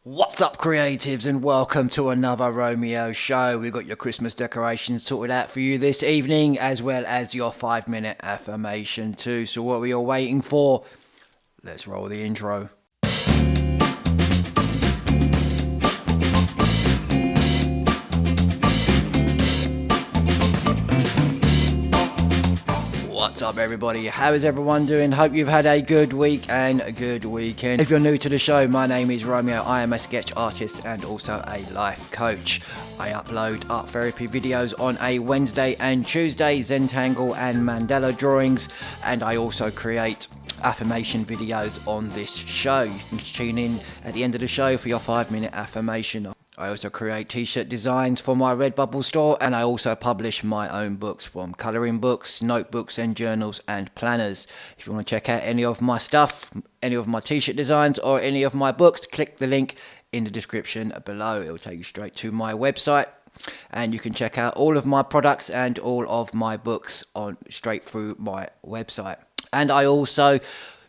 What's up, creatives, and welcome to another Romeo show. We've got your Christmas decorations sorted out for you this evening, as well as your 5-minute affirmation too. So what are we all waiting for? Let's roll the intro. What's up, everybody? How is everyone doing? Hope you've had a good week and a good weekend. If you're new to the show, my name is Romeo. I am a sketch artist and also a life coach. I upload art therapy videos on a Wednesday and Tuesday, Zentangle and mandala drawings, and I also create affirmation videos on this show. You can tune in at the end of the show for your 5-minute affirmation. I also create t-shirt designs for my Redbubble store, and I also publish my own books, from colouring books, notebooks and journals and planners. If you want to check out any of my stuff, any of my t-shirt designs or any of my books, click the link in the description below. It will take you straight to my website, and you can check out all of my products and all of my books on straight through my website. And I also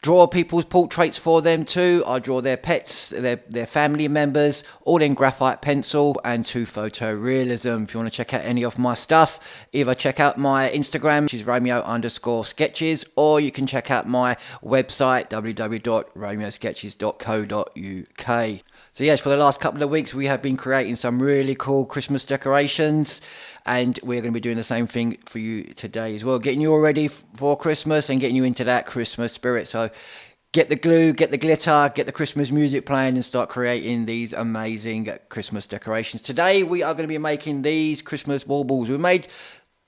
draw people's portraits for them too. I draw their pets, their family members, all in graphite pencil and to photorealism. If you want to check out any of my stuff, either check out my Instagram, which is Romeo_sketches, or you can check out my website, www.romeosketches.co.uk. So yes, for the last couple of weeks, we have been creating some really cool Christmas decorations, and we're going to be doing the same thing for you today as well, getting you all ready for Christmas and getting you into that Christmas spirit. So get the glue, get the glitter, get the Christmas music playing, and start creating these amazing Christmas decorations. Today we are going to be making these Christmas baubles. We made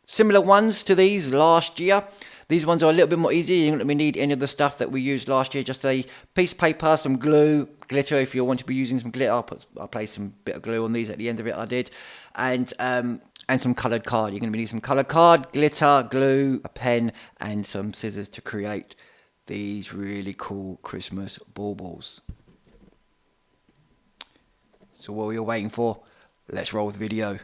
similar ones to these last year. These ones are a little bit more easy. You don't really need any of the stuff that we used last year. Just a piece of paper, some glue, glitter. If you want to be using some glitter, I'll place some bit of glue on these at the end of it. I did, and some coloured card. You're going to need some coloured card, glitter, glue, a pen, and some scissors to create these really cool Christmas baubles. So what are you waiting for? Let's roll the video.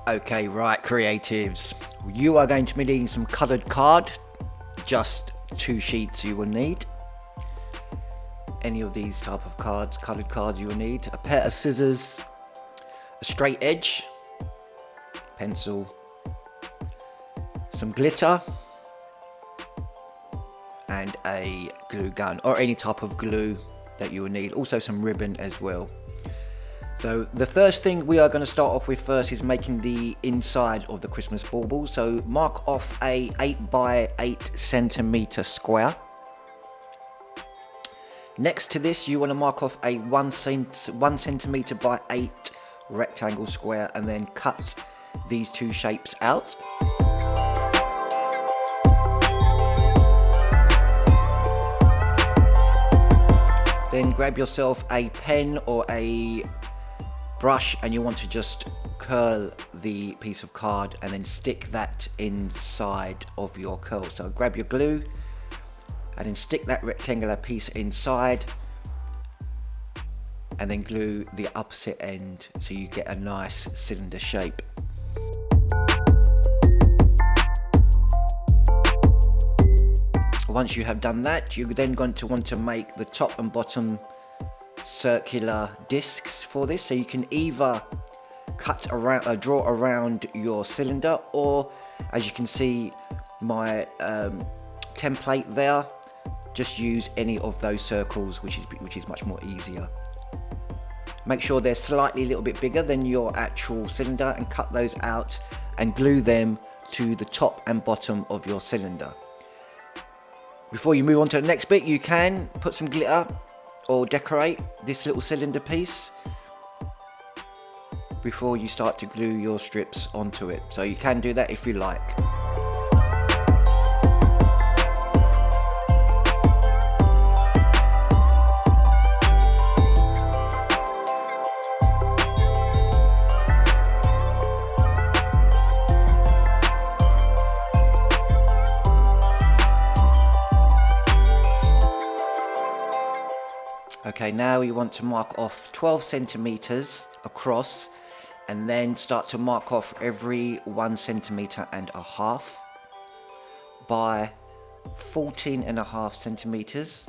Okay, right, creatives, you are going to be needing some coloured card. Just 2 sheets you will need. Any of these type of cards, coloured cards, you will need a pair of scissors, a straight edge, pencil, some glitter, and a glue gun or any type of glue that you will need. Also some ribbon as well. So the first thing we are going to start off with first is making the inside of the Christmas bauble. So mark off a 8 by 8 centimeter square. Next to this, you want to mark off a 1 centimeter by 8 rectangle square, and then cut these 2 shapes out. Then grab yourself a pen or a brush, and you want to just curl the piece of card and then stick that inside of your curl. So grab your glue and then stick that rectangular piece inside, and then glue the opposite end so you get a nice cylinder shape. Once you have done that, you're then going to want to make the top and bottom circular discs for this. So you can either cut around, draw around your cylinder, or as you can see my template there, just use any of those circles, which is much more easier. Make sure they're slightly a little bit bigger than your actual cylinder, and cut those out and glue them to the top and bottom of your cylinder. Before you move on to the next bit, you can put some glitter or decorate this little cylinder piece before you start to glue your strips onto it. So you can do that if you like. Okay, now you want to mark off 12 centimeters across, and then start to mark off every 1.5 centimeters by 14.5 centimeters.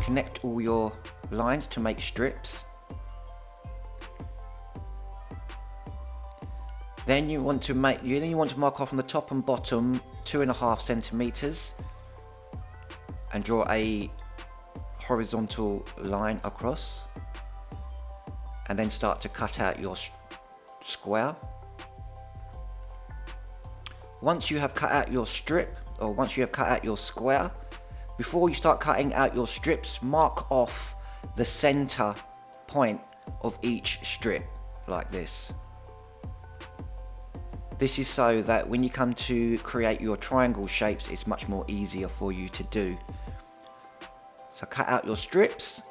Connect all your lines to make strips. Then you want to mark off on the top and bottom 2.5 centimeters and draw a horizontal line across, and then start to cut out your square. Once you have cut out your strip, or once you have cut out your square, before you start cutting out your strips, mark off the center point of each strip like this. This is so that when you come to create your triangle shapes, it's much more easier for you to do. So cut out your strips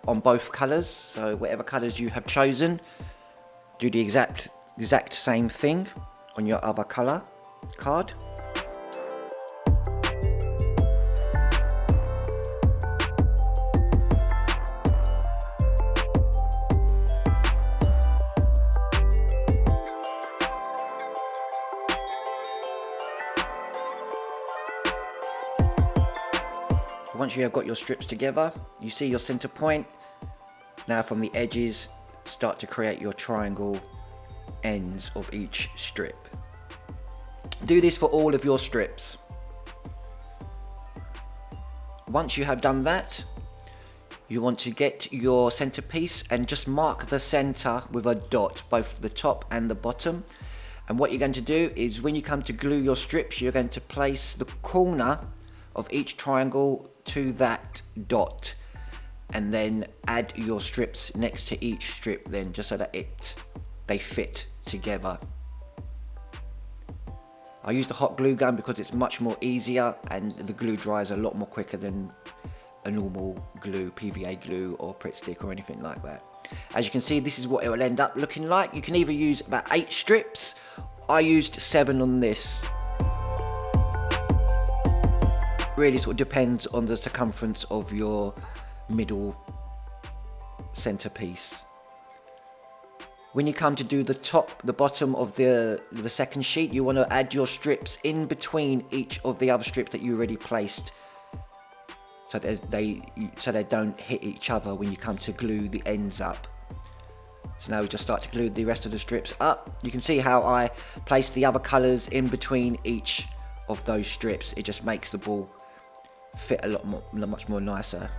on both colors. So whatever colors you have chosen, do the exact same thing on your other color card. Once you have got your strips together, you see your center point. Now from the edges, start to create your triangle ends of each strip. Do this for all of your strips. Once you have done that, you want to get your centerpiece and just mark the center with a dot, both the top and the bottom. And what you're going to do is when you come to glue your strips, you're going to place the corner of each triangle to that dot, and then add your strips next to each strip then, just so that they fit together. I use the hot glue gun because it's much more easier and the glue dries a lot more quicker than a normal glue, PVA glue or Pritt stick or anything like that. As you can see, this is what it will end up looking like. You can either use about 8 strips. I used 7 on this. Really sort of depends on the circumference of your middle centerpiece. When you come to do the bottom of the second sheet, you want to add your strips in between each of the other strips that you already placed, so that they don't hit each other when you come to glue the ends up. So now we just start to glue the rest of the strips up. You can see how I place the other colors in between each of those strips. It just makes the ball fit a lot more, much more nicer.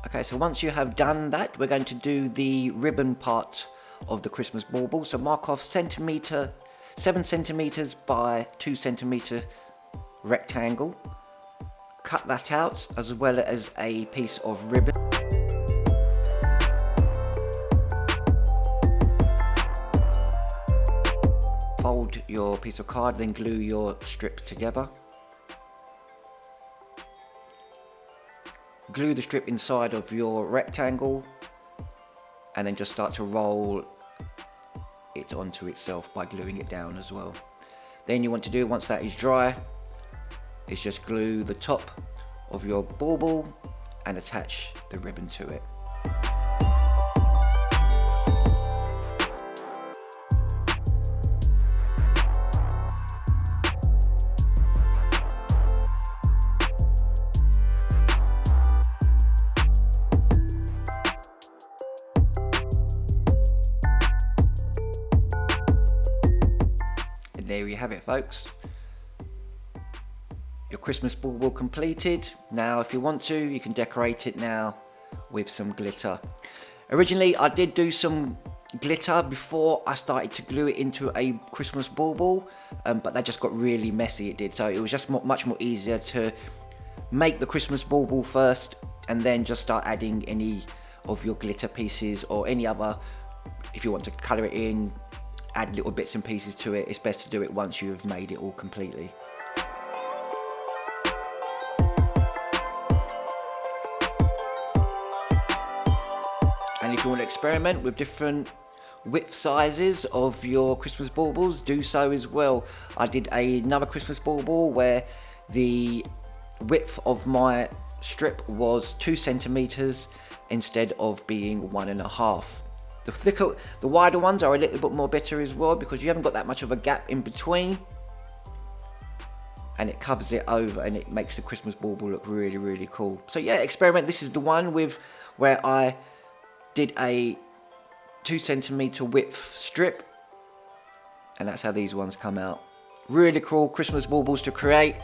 Okay, so once you have done that, we're going to do the ribbon part of the Christmas bauble. So mark off 7 centimeters by 2 centimeter rectangle. Cut that out, as well as a piece of ribbon. Fold your piece of card, then glue your strips together. Glue the strip inside of your rectangle, and then just start to roll it onto itself by gluing it down as well. Then you want to do, once that is dry, is just glue the top of your bauble and attach the ribbon to it. there you have it, folks. Your Christmas bauble completed. Now if you want to, you can decorate it now with some glitter. Originally I did do some glitter before I started to glue it into a Christmas bauble, but that just got really messy, it did. So it was just much more easier to make the Christmas bauble first and then just start adding any of your glitter pieces or any other, if you want to colour it in, add little bits and pieces to it. It's best to do it once you've made it all completely. And if you want to experiment with different width sizes of your Christmas baubles, do so as well. I did another Christmas bauble where the width of my strip was 2 centimeters instead of being 1.5. The thicker, the wider ones are a little bit more better as well, because you haven't got that much of a gap in between, and it covers it over and it makes the Christmas bauble look really, really cool. So yeah, experiment. This is the one with where I did a 2 centimeter width strip, and that's how these ones come out. Really cool Christmas baubles to create.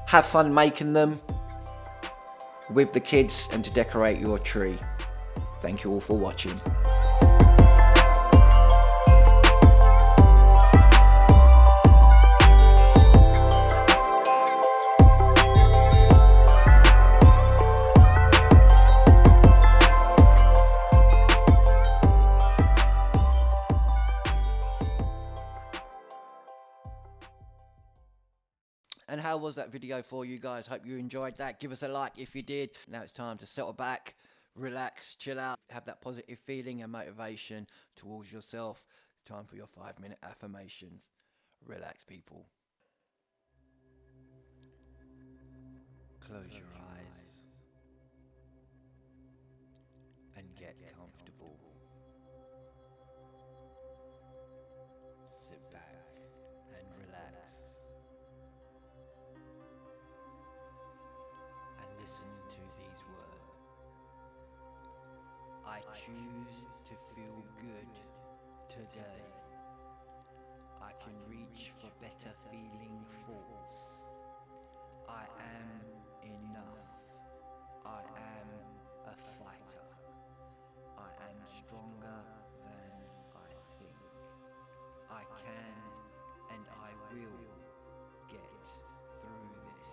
Have fun making them with the kids and to decorate your tree. Thank you all for watching. And how was that video for you guys? Hope you enjoyed that. Give us a like if you did. Now it's time to settle back, relax, chill out, have that positive feeling and motivation towards yourself. It's time for your 5-minute affirmations. Relax, people. Close your eyes and get comfortable. Sit back and relax. Listen to these words. I choose to feel good today. I can reach for better feeling thoughts. I am enough. I am a fighter. I am stronger than I think. I can and I will get through this.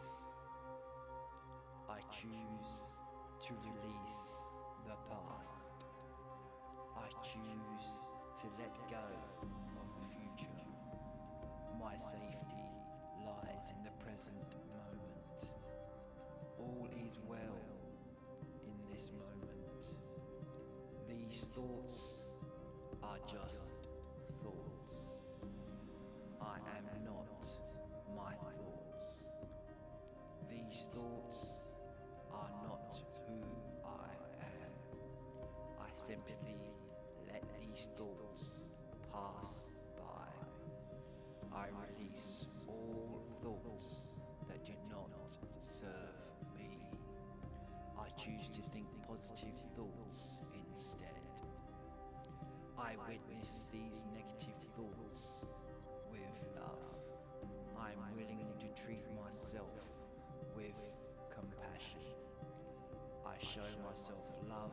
I choose to release the past. I choose to let go of the future. My safety lies in the present moment. All is well in this moment. These thoughts are just thoughts. I am not my thoughts. These thoughts are not who I am. I simply let these thoughts pass by. I release all thoughts that do not serve me. I choose to think positive thoughts instead. I witness these negative thoughts with love. I'm willing to treat myself with compassion. I show myself love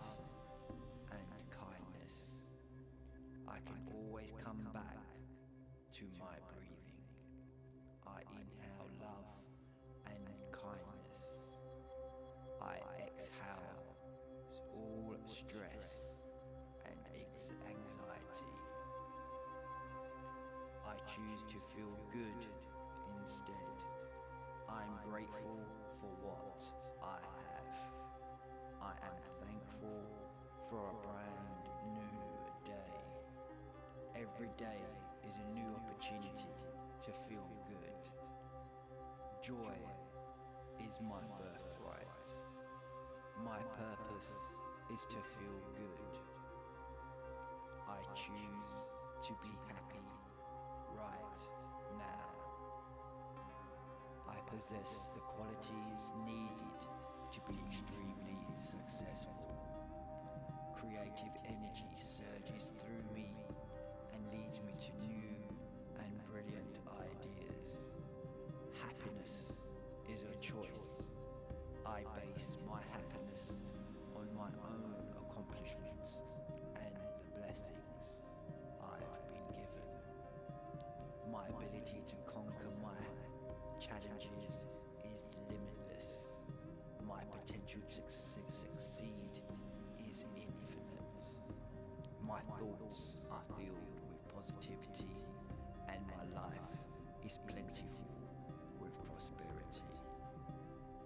and kindness. I can always come back to my breathing. I inhale love and kindness. I exhale all stress and anxiety. I choose to feel good instead. I'm grateful for what I have. I am thankful for a brand new day. Every day is a new opportunity to feel good. Joy is my birthright. My purpose is to feel good. I choose to be happy right now. I possess the qualities needed to be extremely successful. Creative energy surges through me and leads me to new and brilliant ideas. ideas. Happiness is a choice. I base my happiness on my own accomplishments and the blessings I've been given. My ability to conquer my challenges is limitless. My potential to succeed is infinite. My thoughts are filled with positivity, and my life is plentiful with prosperity.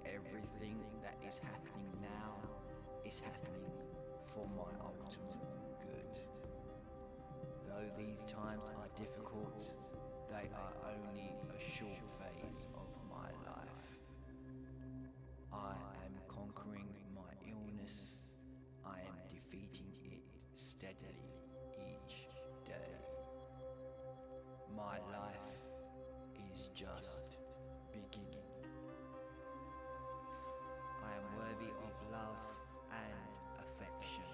Everything that is happening now is happening for my ultimate good. Though these times are difficult, they are only a short phase of my life. I am conquering my illness. I am defeating it steadily each day. My life is just beginning. I am worthy of love and affection.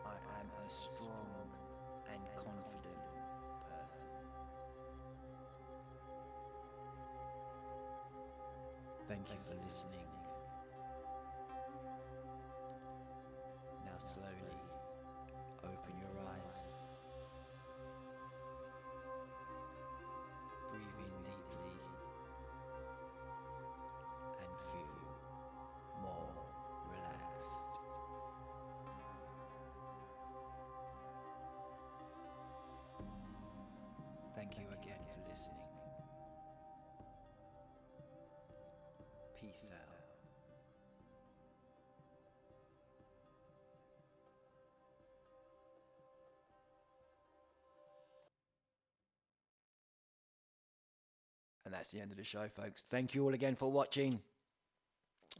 I am a strong and confident person. Thank you for listening. Now slowly open your eyes. Breathe in deeply and feel more relaxed. Thank you again for listening. Peace out. And that's the end of the show, folks. Thank you all again for watching.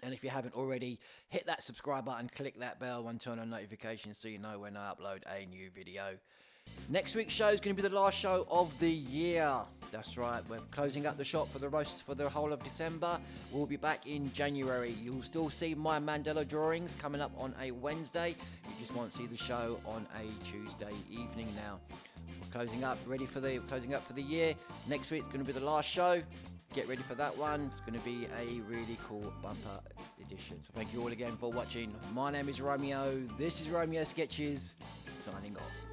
And if you haven't already, hit that subscribe button, click that bell and turn on notifications so you know when I upload a new video. Next week's show is going to be the last show of the year. That's right, we're closing up the shop for the whole of December. We'll be back in January. You'll still see my mandala drawings coming up on a Wednesday. You just won't see the show on a Tuesday evening now. We're closing up for the year. Next week's going to be the last show. Get ready for that one. It's going to be a really cool bumper edition. So thank you all again for watching. My name is Romeo. This is Romeo Sketches, signing off.